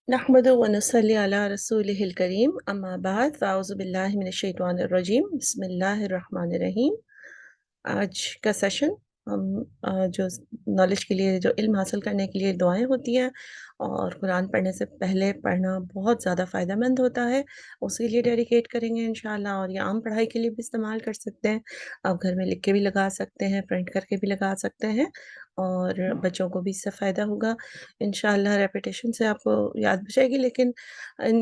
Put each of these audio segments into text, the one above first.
نحمد و نصلی علی رسول الکریم اما بعد فاعوذ باللہ من الشیطان الرجیم بسم اللہ الرحمن الرحیم۔ آج کا سیشن ہم جو نالج کے لیے، جو علم حاصل کرنے کے لیے دعائیں ہوتی ہیں اور قرآن پڑھنے سے پہلے پڑھنا بہت زیادہ فائدہ مند ہوتا ہے، اس کے لیے ڈیڈیکیٹ کریں گے انشاءاللہ، اور یہ عام پڑھائی کے لیے بھی استعمال کر سکتے ہیں۔ آپ گھر میں لکھ کے بھی لگا سکتے ہیں، پرنٹ کر کے بھی لگا سکتے ہیں، اور بچوں کو بھی اس سے فائدہ ہوگا انشاءاللہ۔ ریپیٹیشن سے آپ کو یاد بھی جائے گی، لیکن ان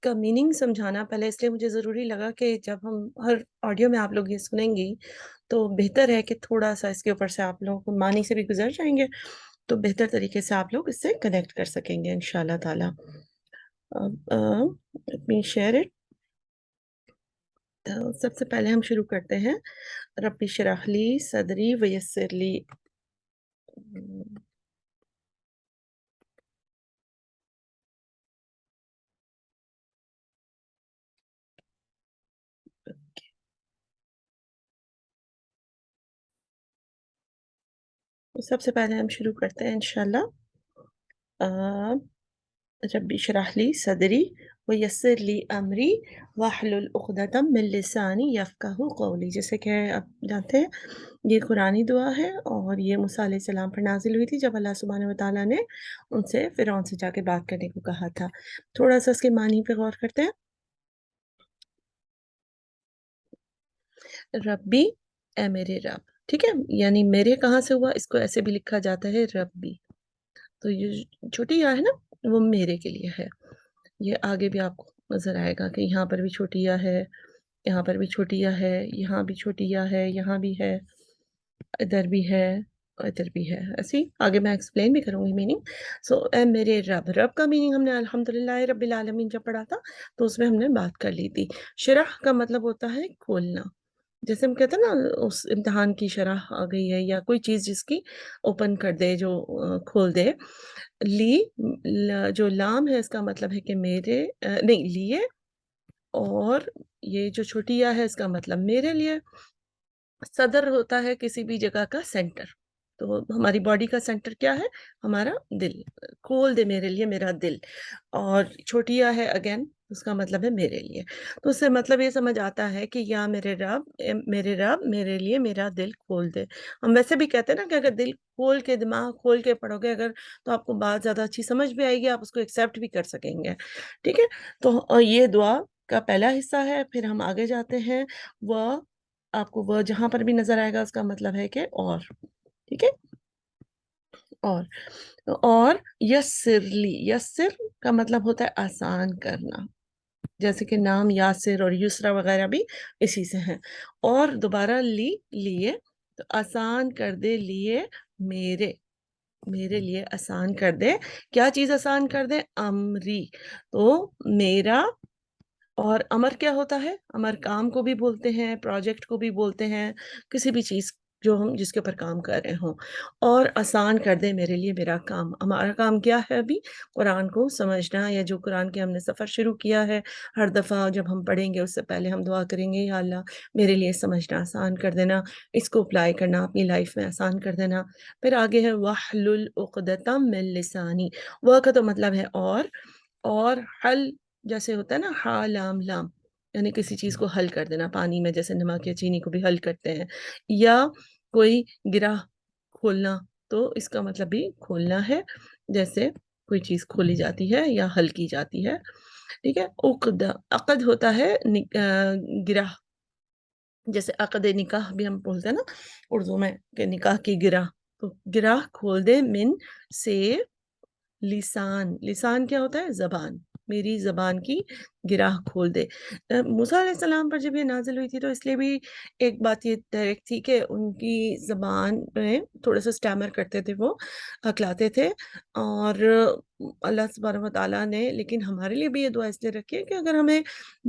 کا میننگ سمجھانا پہلے اس لیے مجھے ضروری لگا کہ جب ہم ہر آڈیو میں آپ لوگ یہ سنیں گی تو بہتر ہے کہ تھوڑا سا اس کے اوپر سے آپ لوگوں کو معنی سے بھی گزر جائیں گے، تو بہتر طریقے سے آپ لوگ اس سے کنیکٹ کر سکیں گے انشاءاللہ تعالی۔ let me share it۔ تو سب سے پہلے ہم شروع کرتے ہیں، رب اشرح لی صدری ویسر لی۔ سب سے پہلے ہم شروع کرتے ہیں انشاءاللہ، رب اشرح لی صدری ویسر لی امری واحلل عقدۃ من لسانی یفقہوا قولی۔ جیسے کہ آپ جانتے ہیں یہ قرآنی دعا ہے، اور یہ موسیٰ علیہ السلام پر نازل ہوئی تھی جب اللہ سبحانہ وتعالیٰ نے ان سے فرعون سے جا کے بات کرنے کو کہا تھا۔ تھوڑا سا اس کے معنی پہ غور کرتے ہیں۔ ربی، اے میرے رب، ٹھیک ہے، یعنی میرے کہاں سے ہوا، اس کو ایسے بھی لکھا جاتا ہے ربی، تو یہ چھوٹی یا ہے نا، وہ میرے کے لیے ہے۔ یہ آگے بھی آپ کو نظر آئے گا کہ یہاں پر بھی چھوٹی یا ہے، یہاں پر بھی چھوٹی یا ہے، یہاں بھی چھوٹی یا ہے، یہاں بھی ہے، ادھر بھی ہے، اور ادھر بھی ہے، ایسی آگے میں ایکسپلین بھی کروں گی میننگ۔ سو اے میرے رب، رب کا میننگ ہم نے الحمدللہ رب العالمین جب پڑھا تھا تو اس میں ہم نے بات کر لی تھی۔ شرح کا مطلب ہوتا ہے کھولنا، جیسے ہم کہتے ہیں نا اس امتحان کی شرح آ گئی ہے، یا کوئی چیز جس کی اوپن کر دے، جو کھول دے۔ لی، جو لام ہے اس کا مطلب ہے کہ میرے نہیں لیے، اور یہ جو چھوٹی یا ہے اس کا مطلب میرے لیے۔ صدر ہوتا ہے کسی بھی جگہ کا سینٹر، تو ہماری باڈی کا سینٹر کیا ہے؟ ہمارا دل۔ کھول دے میرے لیے میرا دل، اور چھوٹی یا ہے اگین اس کا مطلب ہے میرے لیے۔ تو اس سے مطلب یہ سمجھ آتا ہے کہ یا میرے رب، میرے رب میرے لیے میرا دل کھول دے۔ ہم ویسے بھی کہتے ہیں نا کہ اگر دل کھول کے، دماغ کھول کے پڑھو گے اگر، تو آپ کو بات زیادہ اچھی سمجھ بھی آئے گی، آپ اس کو ایکسیپٹ بھی کر سکیں گے، ٹھیک ہے۔ تو یہ دعا کا پہلا حصہ ہے، پھر ہم آگے جاتے ہیں۔ وہ آپ کو وہ جہاں پر بھی نظر آئے گا اس کا مطلب ہے کہ اور، ٹھیک ہے۔ اور یسرلی، یسر کا مطلب ہوتا ہے آسان کرنا، جیسے کہ نام یاسر اور یسرا وغیرہ بھی اسی سے ہیں۔ اور دوبارہ لی، لیے، تو آسان کر دے لیے میرے، میرے لیے آسان کر دے۔ کیا چیز آسان کر دے؟ امری، تو میرا۔ اور امر کیا ہوتا ہے؟ امر کام کو بھی بولتے ہیں، پروجیکٹ کو بھی بولتے ہیں، کسی بھی چیز جو ہم جس کے اوپر کام کر رہے ہوں۔ اور آسان کر دے میرے لیے میرا کام۔ ہمارا کام کیا ہے ابھی؟ قرآن کو سمجھنا، یا جو قرآن کے ہم نے سفر شروع کیا ہے، ہر دفعہ جب ہم پڑھیں گے اس سے پہلے ہم دعا کریں گے، یا اللہ میرے لیے سمجھنا آسان کر دینا، اس کو اپلائی کرنا اپنی لائف میں آسان کر دینا۔ پھر آگے ہے وَاحْلُلْ عُقْدَةً مِّن لِّسَانِی، وہ کا تو مطلب ہے اور حل، جیسے ہوتا ہے نا ہا لام لام، یعنی کسی چیز کو حل کر دینا پانی میں، جیسے نمک یا چینی کو بھی حل کرتے ہیں، یا کوئی گرہ کھولنا، تو اس کا مطلب بھی کھولنا ہے، جیسے کوئی چیز کھولی جاتی ہے یا حل کی جاتی ہے، ٹھیک ہے۔ عقد، عقد ہوتا ہے گرہ، جیسے عقد نکاح بھی ہم بولتے ہیں نا اردو میں کہ نکاح کی گرہ، تو گرہ کھول دے، من سے، لسان، لسان کیا ہوتا ہے؟ زبان، میری زبان کی گرہ کھول دے۔ موسیٰ علیہ السلام پر جب یہ نازل ہوئی تھی تو اس لیے بھی ایک بات یہ ڈائریکٹ تھی کہ ان کی زبان میں تھوڑا سا اسٹیمر کرتے تھے، وہ ہکلاتے تھے، اور اللہ سبحانہ وتعالیٰ نے لیکن ہمارے لیے بھی یہ دعا اس لیے رکھی ہے کہ اگر ہمیں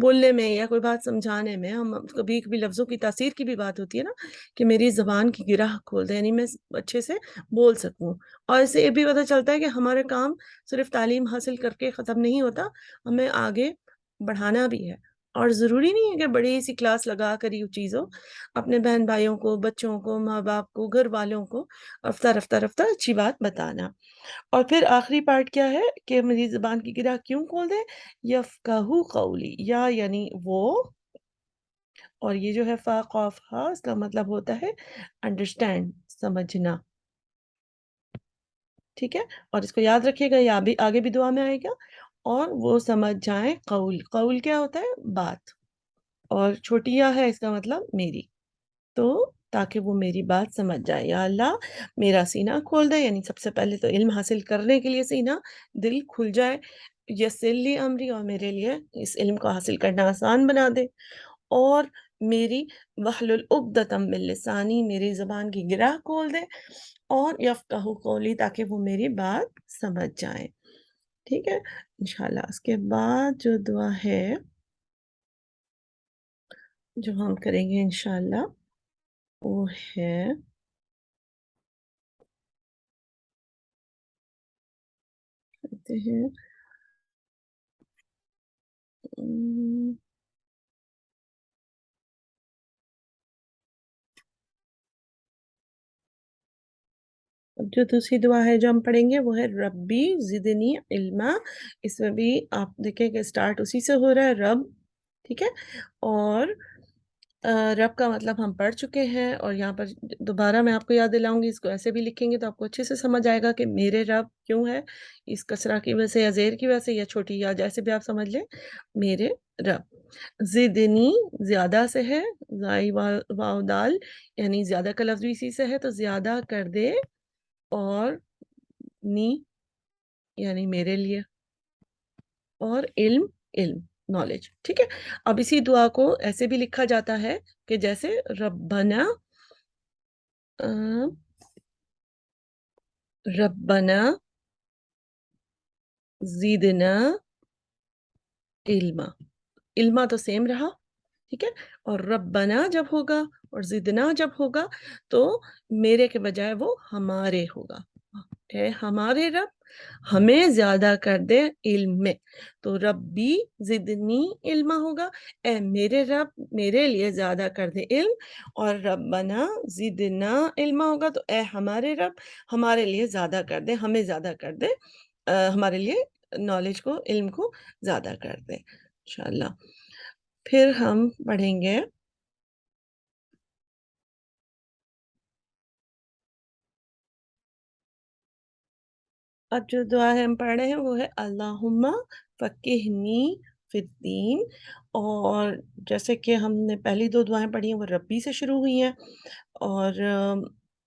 بولنے میں یا کوئی بات سمجھانے میں، ہم کبھی کبھی لفظوں کی تاثیر کی بھی بات ہوتی ہے نا، کہ میری زبان کی گرہ کھول دے، یعنی میں اچھے سے بول سکوں۔ اور اس سے یہ بھی پتہ چلتا ہے کہ ہمارے کام صرف تعلیم حاصل کر کے ختم نہیں ہوتا، ہمیں آگے بڑھانا بھی ہے، اور ضروری نہیں ہے کہ بڑی سی کلاس لگا کر ہی چیز ہو، اپنے بہن بھائیوں کو، بچوں کو، ماں باپ کو، گھر والوں کو رفتہ رفتہ رفتہ اچھی بات بتانا۔ اور پھر آخری پارٹ کیا ہے کہ میری زبان کی گرہ کیوں کھول دے؟ یفقہوا قولی، یا یعنی وہ، اور یہ جو ہے فا قاف ہا، اس کا مطلب ہوتا ہے انڈرسٹینڈ، سمجھنا، ٹھیک ہے؟ اور اس کو یاد رکھیے گا، یہ بھی آگے بھی دعا میں آئے گا۔ اور وہ سمجھ جائیں قول، قول کیا ہوتا ہے؟ بات، اور چھوٹی یا ہے اس کا مطلب میری، تو تاکہ وہ میری بات سمجھ جائے۔ یا اللہ میرا سینہ کھول دے، یعنی سب سے پہلے تو علم حاصل کرنے کے لیے سینہ، دل کھل جائے، یسر لی امری، اور میرے لیے اس علم کو حاصل کرنا آسان بنا دے، اور میری واحلل عقدۃ من لسانی، میری زبان کی گرہ کھول دے، اور یفقہوا قولی، تاکہ وہ میری بات سمجھ جائیں، ٹھیک ہے؟ انشاءاللہ اس کے بعد جو دعا ہے جو ہم کریں گے انشاءاللہ وہ ہے، کہتے ہیں اب جو دوسری دعا ہے جو ہم پڑھیں گے وہ ہے ربی زدنی علما۔ اس میں بھی آپ دیکھیں کہ سٹارٹ اسی سے ہو رہا ہے، رب، ٹھیک ہے؟ اور رب کا مطلب ہم پڑھ چکے ہیں، اور یہاں پر دوبارہ میں آپ کو یاد دلاؤں گی، اس کو ایسے بھی لکھیں گے تو آپ کو اچھے سے سمجھ آئے گا کہ میرے رب کیوں ہے، اس کسرہ کی وجہ سے یا زیر کی وجہ سے یا چھوٹی یا جیسے بھی آپ سمجھ لیں، میرے رب۔ زدنی زیادہ سے ہے، زائی واو دال، یعنی زیادہ کا لفظ بھی اسی سے ہے، تو زیادہ کر دے، اور نی یعنی میرے لیے، اور علم، علم، نالج، ٹھیک ہے؟ اب اسی دعا کو ایسے بھی لکھا جاتا ہے کہ جیسے ربنا ربنا زدنا علما، علما تو سیم رہا، ٹھیک ہے؟ اور ربنا جب ہوگا اور زدنا جب ہوگا تو میرے کے بجائے وہ ہمارے ہوگا، اے ہمارے رب ہمیں زیادہ کر دے علم میں، تو ربی زدنی علما ہوگا، اے میرے رب میرے لیے زیادہ کر دے علم، اور ربنا زدنا علما ہوگا تو اے ہمارے رب ہمارے لیے زیادہ کر دے، ہمیں زیادہ کر دے، ہمارے لیے نالج کو، علم کو زیادہ کر دے انشاءاللہ۔ پھر ہم پڑھیں گے اب جو دعا ہے ہم پڑھ رہے ہیں وہ ہے اللہم فقہنی فی الدین، اور جیسے کہ ہم نے پہلی دو دعائیں پڑھی ہیں وہ ربی سے شروع ہوئی ہیں، اور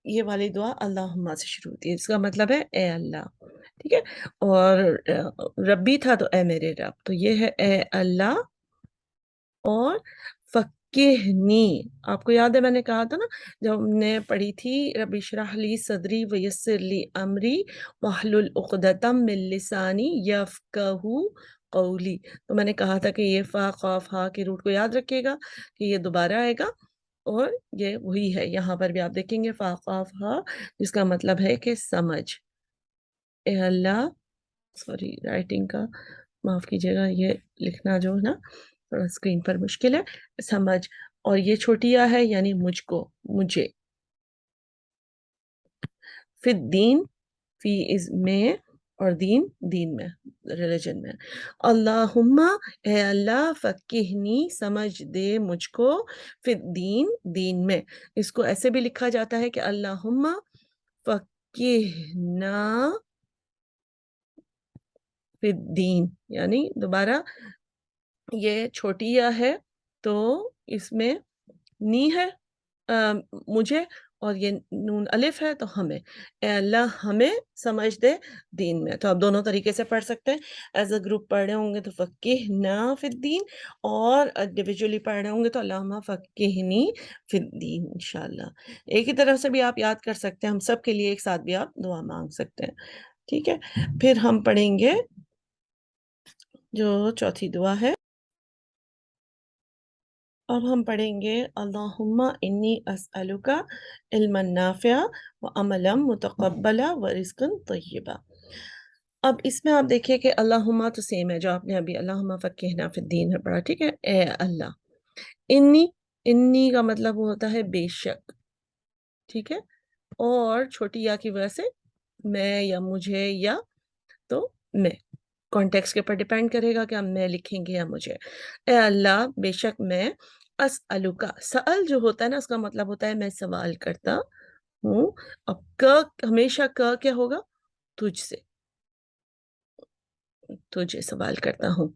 یہ والی دعا اللہم سے شروع ہوتی ہے، اس کا مطلب ہے اے اللہ، ٹھیک ہے؟ اور ربی تھا تو اے میرے رب، تو یہ ہے اے اللہ، اور فقہنی، آپ کو یاد ہے میں نے کہا تھا نا جب ہم نے پڑھی تھی رب اشرح لی صدری ویسر لی امری واحلل عقدۃ من لسانی یفقہوا قولی، تو میں نے کہا تھا کہ یہ فا قاف ہا کے روٹ کو یاد رکھیے گا کہ یہ دوبارہ آئے گا، اور یہ وہی ہے، یہاں پر بھی آپ دیکھیں گے فا قاف ہا، جس کا مطلب ہے کہ سمجھ، اے اللہ، سوری رائٹنگ کا معاف کیجیے گا، یہ لکھنا جو ہے نا تھوڑا اسکرین پر مشکل ہے، سمجھ، اور یہ چھوٹی یا ہے یعنی مجھ کو، مجھے، فی الدین، فی از میں، اور دین، دین میں، ریلیجن میں، اللہم اے اللہ فقہنی سمجھ دے مجھ کو، فی الدین دین میں، اس کو ایسے بھی لکھا جاتا ہے کہ اللہم فقہنا فی الدین، یعنی دوبارہ یہ چھوٹی یا ہے تو اس میں نی ہے مجھے، اور یہ نون الف ہے تو ہمیں، اے اللہ ہمیں سمجھ دے دین میں، تو آپ دونوں طریقے سے پڑھ سکتے ہیں، ایز اے گروپ پڑھ رہے ہوں گے تو فقہنا فی الدین، اور انڈیویجولی پڑھ رہے ہوں گے تو اللہم فقہنی فی الدین انشاءاللہ، ایک ہی طرف سے بھی آپ یاد کر سکتے ہیں، ہم سب کے لیے ایک ساتھ بھی آپ دعا مانگ سکتے ہیں، ٹھیک ہے؟ پھر ہم پڑھیں گے جو چوتھی دعا ہے، اب ہم پڑھیں گے اللہم انی اسألک علما نافعا وعملا متقبلا ورزقا طیبا۔ اب اس میں آپ دیکھیے کہ اللہم تو سیم ہے جو آپ نے ابھی اللہم فقہنا فی الدین ہے پڑھا، ٹھیک ہے، اے اللہ. انی کا مطلب ہوتا ہے بے شک، ٹھیک ہے، اور چھوٹی یا کی وجہ سے میں یا مجھے یا تو میں، کانٹیکس کے اوپر ڈیپینڈ کرے گا کہ ہم میں لکھیں گے یا مجھے. اے اللہ بے شک میں اسألوکا، سأل جو ہوتا ہے نا اس کا مطلب ہوتا ہے میں سوال کرتا ہوں. اب ہمیشہ کیا ہوگا؟ تجھ سے، تجھے سوال کرتا ہوں،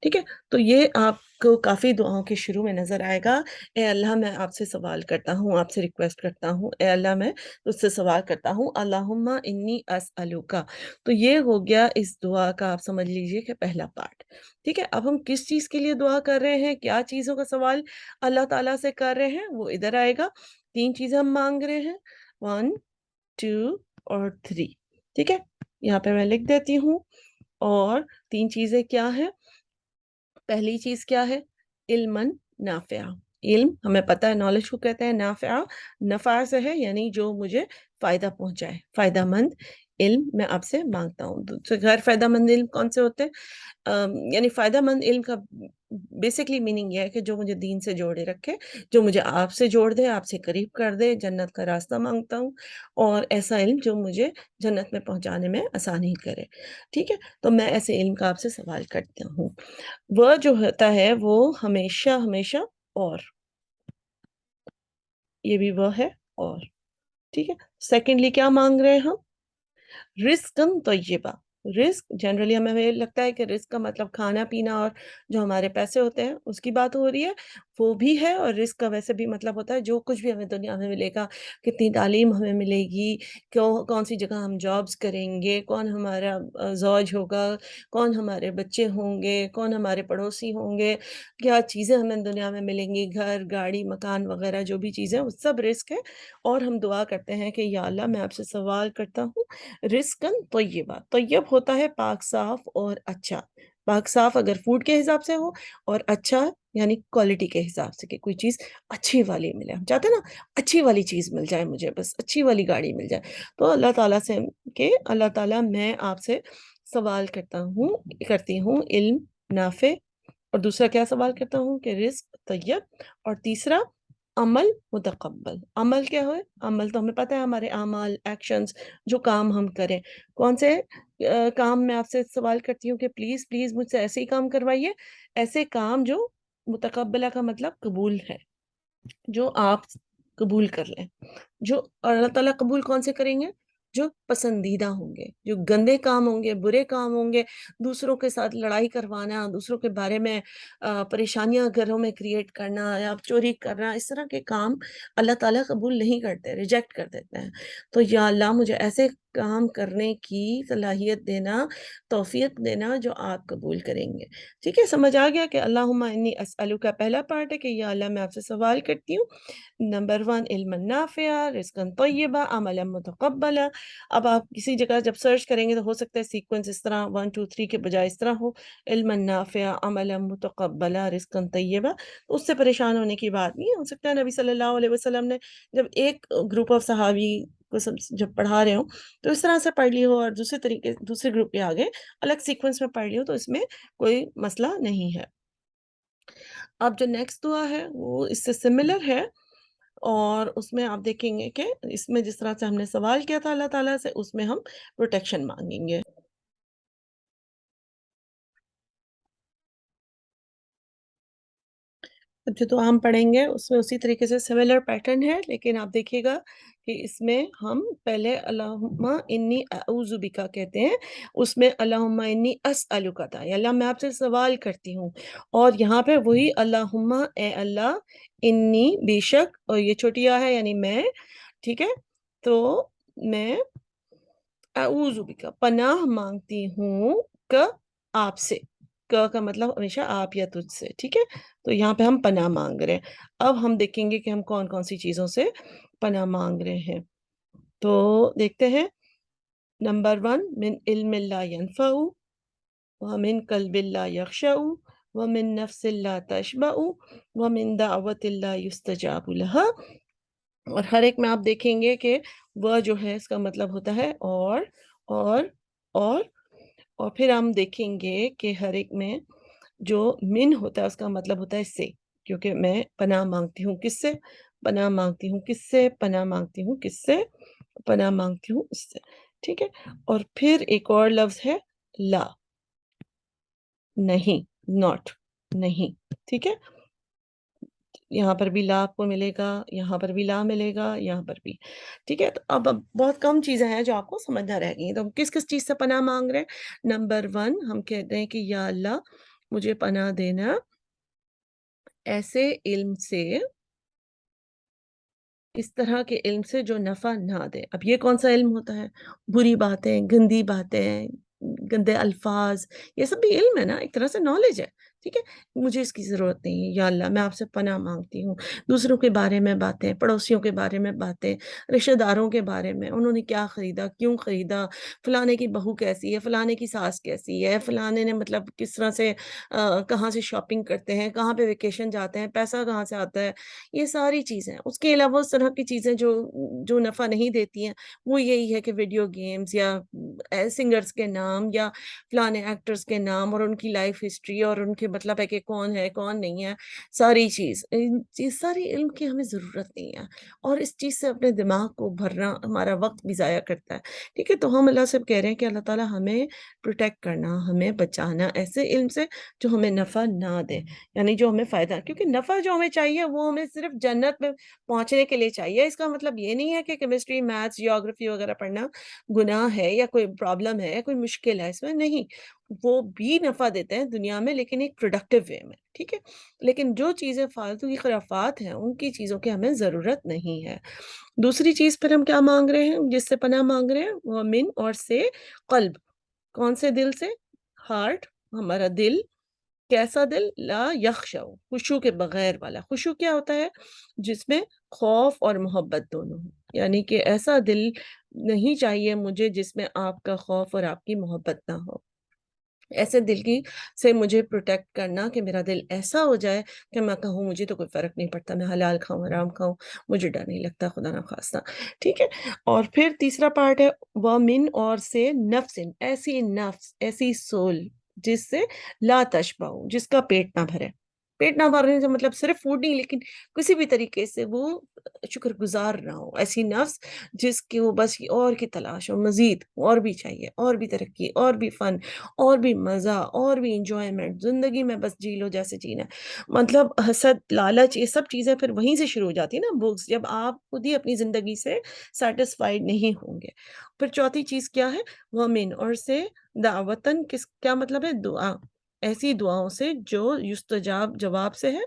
ٹھیک ہے. تو یہ آپ کو کافی دعاؤں کے شروع میں نظر آئے گا. اے اللہ میں آپ سے سوال کرتا ہوں، آپ سے ریکویسٹ کرتا ہوں، اے اللہ میں تجھ سے سوال کرتا ہوں. اللہم انی اسألوکا، تو یہ ہو گیا اس دعا کا، آپ سمجھ لیجئے کہ پہلا پارٹ. ٹھیک ہے، اب ہم کس چیز کے لیے دعا کر رہے ہیں، کیا چیزوں کا سوال اللہ تعالیٰ سے کر رہے ہیں، وہ ادھر آئے گا. 3 چیزیں ہم مانگ رہے ہیں، 1 2 اور 3. ٹھیک ہے، یہاں پہ میں لکھ دیتی ہوں. اور 3 چیزیں کیا ہیں؟ پہلی چیز کیا ہے؟ علم نافع. علم ہمیں پتہ ہے، نالج کو کہتے ہیں نافع، نفع سے ہے یعنی جو مجھے فائدہ پہنچائے، فائدہ مند علم میں آپ سے مانگتا ہوں. تو غیر فائدہ مند علم کون سے ہوتے ہیں؟ یعنی فائدہ مند علم کا بیسکلی میننگ یہ ہے کہ جو مجھے دین سے جوڑے رکھے، جو مجھے آپ سے جوڑ دے، آپ سے قریب کر دے. جنت کا راستہ مانگتا ہوں، اور ایسا علم جو مجھے جنت میں پہنچانے میں آسانی کرے. ٹھیک ہے، تو میں ایسے علم کا آپ سے سوال کرتا ہوں. وہ جو ہوتا ہے وہ ہمیشہ ہمیشہ، اور یہ بھی وہ ہے، اور ٹھیک ہے. سیکنڈلی کیا مانگ رہے ہیں ہم؟ رزقاً طیبہ. رزق جنرلی ہمیں لگتا ہے کہ رزق کا مطلب کھانا پینا اور جو ہمارے پیسے ہوتے ہیں اس کی بات ہو رہی ہے، وہ بھی ہے. اور رزق کا ویسے بھی مطلب ہوتا ہے جو کچھ بھی ہمیں دنیا میں ملے گا، کتنی تعلیم ہمیں ملے گی، کون سی جگہ ہم جابز کریں گے، کون ہمارا زوج ہوگا، کون ہمارے بچے ہوں گے، کون ہمارے پڑوسی ہوں گے، کیا چیزیں ہمیں دنیا میں ملیں گی، گھر گاڑی مکان وغیرہ جو بھی چیزیں، وہ سب رزق ہے. اور ہم دعا کرتے ہیں کہ یا اللہ میں آپ سے سوال کرتا ہوں رزقاً طیبہ. طیب ہوتا ہے پاک صاف اور اچھا. پاک صاف اگر فوڈ کے حساب سے ہو، اور اچھا یعنی کوالٹی کے حساب سے کہ کوئی چیز اچھی والی ملے. ہم چاہتے ہیں نا اچھی والی چیز مل جائے مجھے، بس اچھی والی گاڑی مل جائے. تو اللہ تعالیٰ سے کہ اللہ تعالیٰ میں آپ سے سوال کرتی ہوں علم نافع، اور دوسرا کیا سوال کرتا ہوں کہ رزق طیب، اور تیسرا عمل متقبل. عمل کیا ہوئے؟ عمل تو ہمیں پتہ ہے ہمارے اعمال، ایکشنز، جو کام ہم کریں. کون سے کام میں آپ سے سوال کرتی ہوں کہ پلیز پلیز مجھ سے ایسے ہی کام کروائیے، ایسے کام جو متقبلہ کا مطلب قبول ہے، جو آپ قبول کر لیں. جو اور اللہ تعالیٰ قبول کون سے کریں گے؟ جو پسندیدہ ہوں گے. جو گندے کام ہوں گے، برے کام ہوں گے، دوسروں کے ساتھ لڑائی کروانا، دوسروں کے بارے میں پریشانیاں گھروں میں کریٹ کرنا، یا چوری کرنا، اس طرح کے کام اللہ تعالیٰ قبول نہیں کرتے، ریجیکٹ کر دیتے ہیں. تو یا اللہ مجھے ایسے کام کرنے کی صلاحیت دینا، توفیق دینا جو آپ قبول کریں گے. ٹھیک ہے، سمجھ آ گیا کہ اللہم انی اسألو کا پہلا پارٹ ہے کہ یا اللہ میں آپ سے سوال کرتی ہوں. نمبر 1 علم نافع، رزقاً طیبہ، عملا متقبلا. اب آپ کسی جگہ جب سرچ کریں گے تو ہو سکتا ہے سیکوینس اس طرح 1 2 3 کے بجائے اس طرح ہو، علم نافع، عملا متقبلا، رزقاً طیبہ. تو اس سے پریشان ہونے کی بات نہیں. ہو سکتا ہے نبی صلی اللہ علیہ وسلم نے جب ایک گروپ آف صحابی کو جب پڑھا رہے ہوں تو اس طرح سے پڑھ لی ہو، اور دوسرے گروپ کے آگے الگ سیکوینس میں پڑھ لی ہو، تو اس میں کوئی مسئلہ نہیں ہے. اب جو نیکسٹ دعا ہے وہ اس سے سملر ہے، اور اس میں آپ دیکھیں گے کہ اس میں جس طرح سے ہم نے سوال کیا تھا اللہ تعالیٰ سے، اس میں ہم پروٹیکشن مانگیں گے. جو تو ہم پڑھیں گے اس میں اسی طریقے سے سملر پیٹرن ہے، لیکن آپ دیکھیے گا کہ اس میں ہم پہلے اللہم انی اعوذ بکا کہتے ہیں، اس میں اللہم انی اسألک تھا، یا اللہ میں آپ سے سوال کرتی ہوں. اور یہاں پہ وہی اللہم اے اللہ، انی بے شک، اور یہ چھوٹی آ ہے یعنی میں. ٹھیک ہے، تو میں اعوذ بکا پناہ مانگتی ہوں آپ سے. کا مطلب ہمیشہ آپ یا تجھ سے. ٹھیک ہے، تو یہاں پہ ہم پناہ مانگ رہے ہیں. اب ہم دیکھیں گے کہ ہم کون کون سی چیزوں سے پناہ مانگ رہے ہیں. تو دیکھتے ہیں. نمبر 1 من علم لا ينفع، ومن قلب لا يخشع، ومن نفس لا تشبع، ومن دعوت لا يستجاب لها. اور ہر ایک میں آپ دیکھیں گے کہ وہ جو ہے اس کا مطلب ہوتا ہے اور اور پھر ہم دیکھیں گے کہ ہر ایک میں جو من ہوتا ہے اس کا مطلب ہوتا ہے سے، کیونکہ میں پناہ مانگتی ہوں کس سے؟ پناہ مانگتی ہوں کس سے؟ پناہ مانگتی ہوں کس سے؟ پناہ مانگتی ہوں اس سے، ٹھیک ہے؟ اور پھر ایک اور لفظ ہے لا، نہیں، ناٹ، نہیں، ٹھیک ہے؟ یہاں پر بھی لا آپ کو ملے گا، یہاں پر بھی لا ملے گا، یہاں پر بھی، ٹھیک ہے؟ تو اب بہت کم چیزیں ہیں جو آپ کو سمجھنا رہ گئی ہیں۔ تو ہم کس کس چیز سے پناہ مانگ رہے ہیں؟ نمبر 1 ہم کہتے ہیں کہ یا اللہ مجھے پناہ دینا ایسے علم سے، اس طرح کے علم سے جو نفع نہ دے۔ اب یہ کون سا علم ہوتا ہے؟ بری باتیں، گندی باتیں، گندے الفاظ، یہ سب بھی علم ہے نا، ایک طرح سے نالج ہے، ٹھیک ہے؟ مجھے اس کی ضرورت نہیں ہے، یا اللہ میں آپ سے پناہ مانگتی ہوں۔ دوسروں کے بارے میں باتیں، پڑوسیوں کے بارے میں باتیں، رشتہ داروں کے بارے میں، انہوں نے کیا خریدا، کیوں خریدا، فلانے کی بہو کیسی ہے، فلانے کی ساس کیسی ہے، فلانے نے مطلب کس طرح سے کہاں سے شاپنگ کرتے ہیں، کہاں پہ ویکیشن جاتے ہیں، پیسہ کہاں سے آتا ہے، یہ ساری چیزیں۔ اس کے علاوہ اس طرح کی چیزیں جو نفع نہیں دیتی ہیں، وہ یہی ہے کہ ویڈیو گیمز یا سنگرز کے نام یا فلانے ایکٹرز کے نام اور ان کی لائف ہسٹری اور ان کے مطلب ہے کہ کون ہے کون نہیں ہے، ساری چیز ساری علم کی ہمیں ضرورت نہیں ہے، اور اس چیز سے اپنے دماغ کو بھرنا ہمارا وقت بھی ضائع کرتا ہے، ٹھیک ہے؟ تو ہم اللہ سے کہہ رہے ہیں کہ اللہ تعالیٰ ہمیں پروٹیکٹ کرنا، ہمیں بچانا ایسے علم سے جو ہمیں نفع نہ دے، یعنی جو ہمیں فائدہ، کیونکہ نفع جو ہمیں چاہیے وہ ہمیں صرف جنت میں پہنچنے کے لیے چاہیے۔ اس کا مطلب یہ نہیں ہے کہ کیمسٹری، میتھس، جیوگرافی وغیرہ پڑھنا گناہ ہے یا کوئی پرابلم ہے یا کوئی مشکل ہے، اس میں نہیں، وہ بھی نفع دیتے ہیں دنیا میں لیکن ایک پروڈکٹیو وے میں، ٹھیک ہے؟ لیکن جو چیزیں فالتو کی خرافات ہیں ان کی چیزوں کی ہمیں ضرورت نہیں ہے۔ دوسری چیز پھر ہم کیا مانگ رہے ہیں، جس سے پناہ مانگ رہے ہیں؟ وہ من اور سے قلب، کون سے دل سے؟ ہارٹ، ہمارا دل، کیسا دل؟ لا یخشع، خشوع کے بغیر والا۔ خشوع کیا ہوتا ہے؟ جس میں خوف اور محبت دونوں ہوں، یعنی کہ ایسا دل نہیں چاہیے مجھے جس میں آپ کا خوف اور آپ کی محبت نہ ہو۔ ایسے دل کی سے مجھے پروٹیکٹ کرنا کہ میرا دل ایسا ہو جائے کہ میں کہوں مجھے تو کوئی فرق نہیں پڑتا، میں حلال کھاؤں حرام کھاؤں، مجھے ڈر نہیں لگتا، خدا نہ خواستہ، ٹھیک ہے؟ اور پھر تیسرا پارٹ ہے وَمِن اور سے نفس، ایسی نفس، ایسی سول جس سے لا تشبع، جس کا پیٹ نہ بھرے۔ پیٹ نہ بھرنے سے مطلب صرف فوڈ نہیں، لیکن کسی بھی طریقے سے وہ شکر گزار نہ ہو، ایسی نفس جس کی وہ بس اور کی تلاش ہو، مزید اور بھی چاہیے، اور بھی ترقی، اور بھی فن، اور بھی مزہ، اور بھی انجوائمنٹ، زندگی میں بس جی لو جیسے جینا ہے۔ مطلب حسد، لالچ، یہ سب چیزیں پھر وہیں سے شروع ہو جاتی ہیں نا، بکس، جب آپ خود ہی اپنی زندگی سے سیٹسفائیڈ نہیں ہوں گے۔ پھر چوتھی چیز کیا ہے؟ وَمِن اور سے دعوتن، کیا مطلب ہے؟ دعا، ایسی دعاؤں سے جو یستجاب، جواب سے ہے،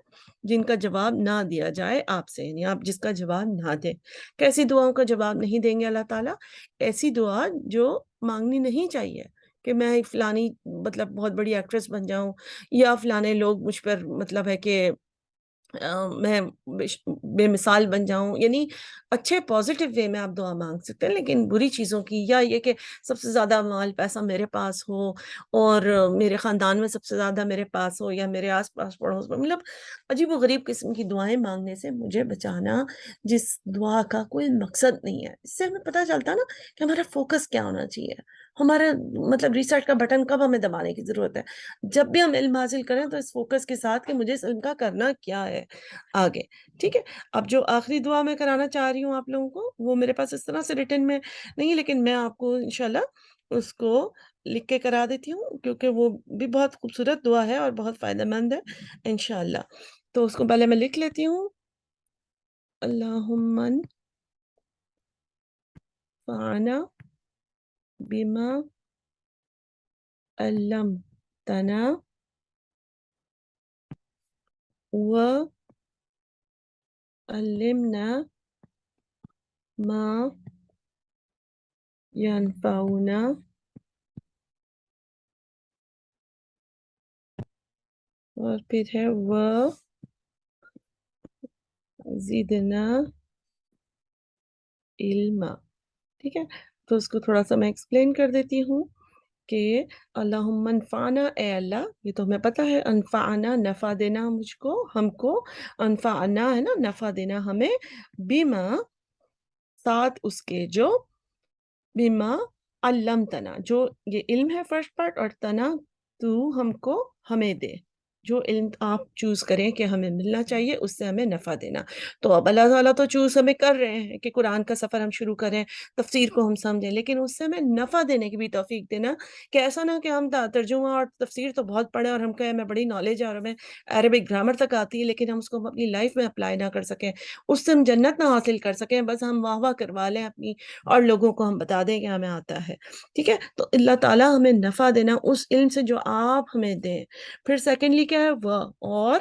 جن کا جواب نہ دیا جائے آپ سے، یعنی آپ جس کا جواب نہ دیں۔ کیسی دعاؤں کا جواب نہیں دیں گے اللہ تعالیٰ؟ ایسی دعا جو مانگنی نہیں چاہیے، کہ میں فلانی مطلب بہت بڑی ایکٹریس بن جاؤں، یا فلانے لوگ مجھ پر مطلب ہے کہ میں بے مثال بن جاؤں، یعنی اچھے پازیٹیو وے میں آپ دعا مانگ سکتے ہیں، لیکن بری چیزوں کی، یا یہ کہ سب سے زیادہ مال پیسہ میرے پاس ہو اور میرے خاندان میں سب سے زیادہ میرے پاس ہو، یا میرے آس پاس پڑوس میں، مطلب عجیب و غریب قسم کی دعائیں مانگنے سے مجھے بچانا، جس دعا کا کوئی مقصد نہیں ہے۔ اس سے ہمیں پتہ چلتا نا کہ ہمارا فوکس کیا ہونا چاہیے، ہمارا مطلب ریسرچ کا بٹن کب ہمیں دبانے کی ضرورت ہے؟ جب بھی ہم علم حاصل کریں تو اس فوکس کے ساتھ کہ مجھے اس علم کا کرنا کیا ہے آگے، ٹھیک ہے؟ اب جو آخری دعا میں کرانا چاہ رہی ہوں آپ لوگوں کو، وہ میرے پاس اس طرح سے ریٹن میں نہیں، لیکن میں آپ کو انشاءاللہ اس کو لکھ کے کرا دیتی ہوں، کیونکہ وہ بھی بہت خوبصورت دعا ہے اور بہت فائدہ مند ہے انشاءاللہ۔ تو اس کو پہلے میں لکھ لیتی ہوں، اللہم انفعنا بما علمتنا وعلمنا ما ينفعنا اور پھر ہے وزدنا علما، ٹھیک ہے؟ تو اس کو تھوڑا سا میں ایکسپلین کر دیتی ہوں کہ اللہم انفعنا، اے اللہ، یہ تو ہمیں پتہ ہے، انفعنا نفع دینا مجھ کو، ہم کو، انفعنا ہے نا نفع دینا ہمیں، بما ساتھ اس کے جو، بما علمتنا، جو یہ علم ہے فرسٹ پارٹ، اور تنا تو ہم کو ہمیں دے، جو علم آپ چوز کریں کہ ہمیں ملنا چاہیے اس سے ہمیں نفع دینا. تو اب اللہ تعالیٰ تو چوز ہمیں کر رہے ہیں کہ قرآن کا سفر ہم شروع کریں، تفسیر کو ہم سمجھیں، لیکن اس سے ہمیں نفع دینے کی بھی توفیق دینا، کہ ایسا نہ کہ ہم ترجمہ اور تفسیر تو بہت پڑھیں اور ہم کہیں ہمیں بڑی نالج ہے اور ہمیں عربک گرامر تک آتی ہے، لیکن ہم اس کو اپنی لائف میں اپلائی نہ کر سکیں، اس سے ہم جنت نہ حاصل کر سکیں، بس ہم واہ واہ کروا لیں اپنی اور لوگوں کو ہم بتا دیں کہ ہمیں آتا ہے. ٹھیک ہے، تو اللہ تعالیٰ ہمیں نفع دینا اس علم سے جو آپ ہمیں دیں. پھر سیکنڈلی کیا ہے، وہ اور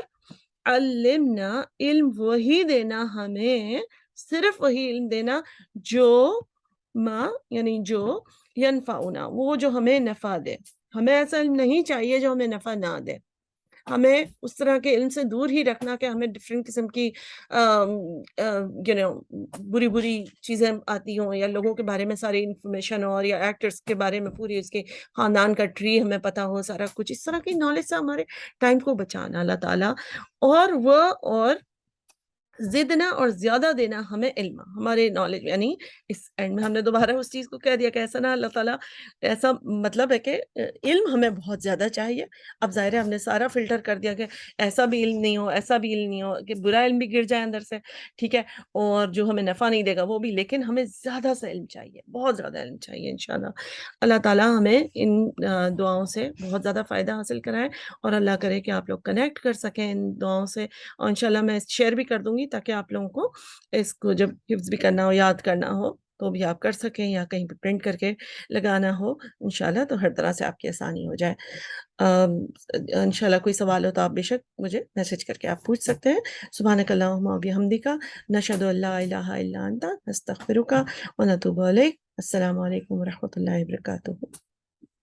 علمنا، علم وہی دینا ہمیں، صرف وہی علم دینا جو یعنی جو ینفعنا، وہ جو ہمیں نفع دے. ہمیں ایسا علم نہیں چاہیے جو ہمیں نفع نہ دے. ہمیں اس طرح کے علم سے دور ہی رکھنا کہ ہمیں ڈفرینٹ قسم کی بری بری چیزیں آتی ہوں، یا لوگوں کے بارے میں ساری انفارمیشن ہو، یا ایکٹرز کے بارے میں پوری اس کے خاندان کا ٹری ہمیں پتا ہو سارا کچھ. اس طرح کی نالج سے ہمارے ٹائم کو بچانا اللہ تعالیٰ. اور زدنا، اور زیادہ دینا ہمیں علم، ہمارے نالج، یعنی اس اینڈ میں ہم نے دوبارہ اس چیز کو کہہ دیا کہ ایسا نہ اللہ تعالیٰ ایسا مطلب ہے کہ علم ہمیں بہت زیادہ چاہیے. اب ظاہر ہے ہم نے سارا فلٹر کر دیا کہ ایسا بھی علم نہیں ہو، ایسا بھی علم نہیں ہو، کہ برا علم بھی گر جائے اندر سے، ٹھیک ہے، اور جو ہمیں نفع نہیں دے گا وہ بھی، لیکن ہمیں زیادہ سے علم چاہیے، بہت زیادہ علم چاہیے. انشاءاللہ اللہ تعالیٰ ہمیں ان دعاؤں سے بہت زیادہ فائدہ حاصل کرائے، اور اللہ کرے کہ آپ لوگ کنیکٹ کر سکیں ان دعاؤں سے. اور انشاءاللہ میں شیئر بھی کر دوں گی تاکہ آپ لوگوں کو اس کو جب حفظ بھی کرنا ہو، یاد کرنا ہو، تو بھی آپ کر سکیں، یا کہیں پہ پرنٹ کر کے لگانا ہو انشاءاللہ، تو ہر طرح سے آپ کی آسانی ہو جائے. انشاءاللہ کوئی سوال ہو تو آپ بے شک مجھے میسج کر کے آپ پوچھ سکتے ہیں. سبحانک اللہم و بحمدک، نشہد ان لا الہ الا انت، نستغفرک و نتوب الیک. السلام علیکم و رحمۃ اللہ وبرکاتہ.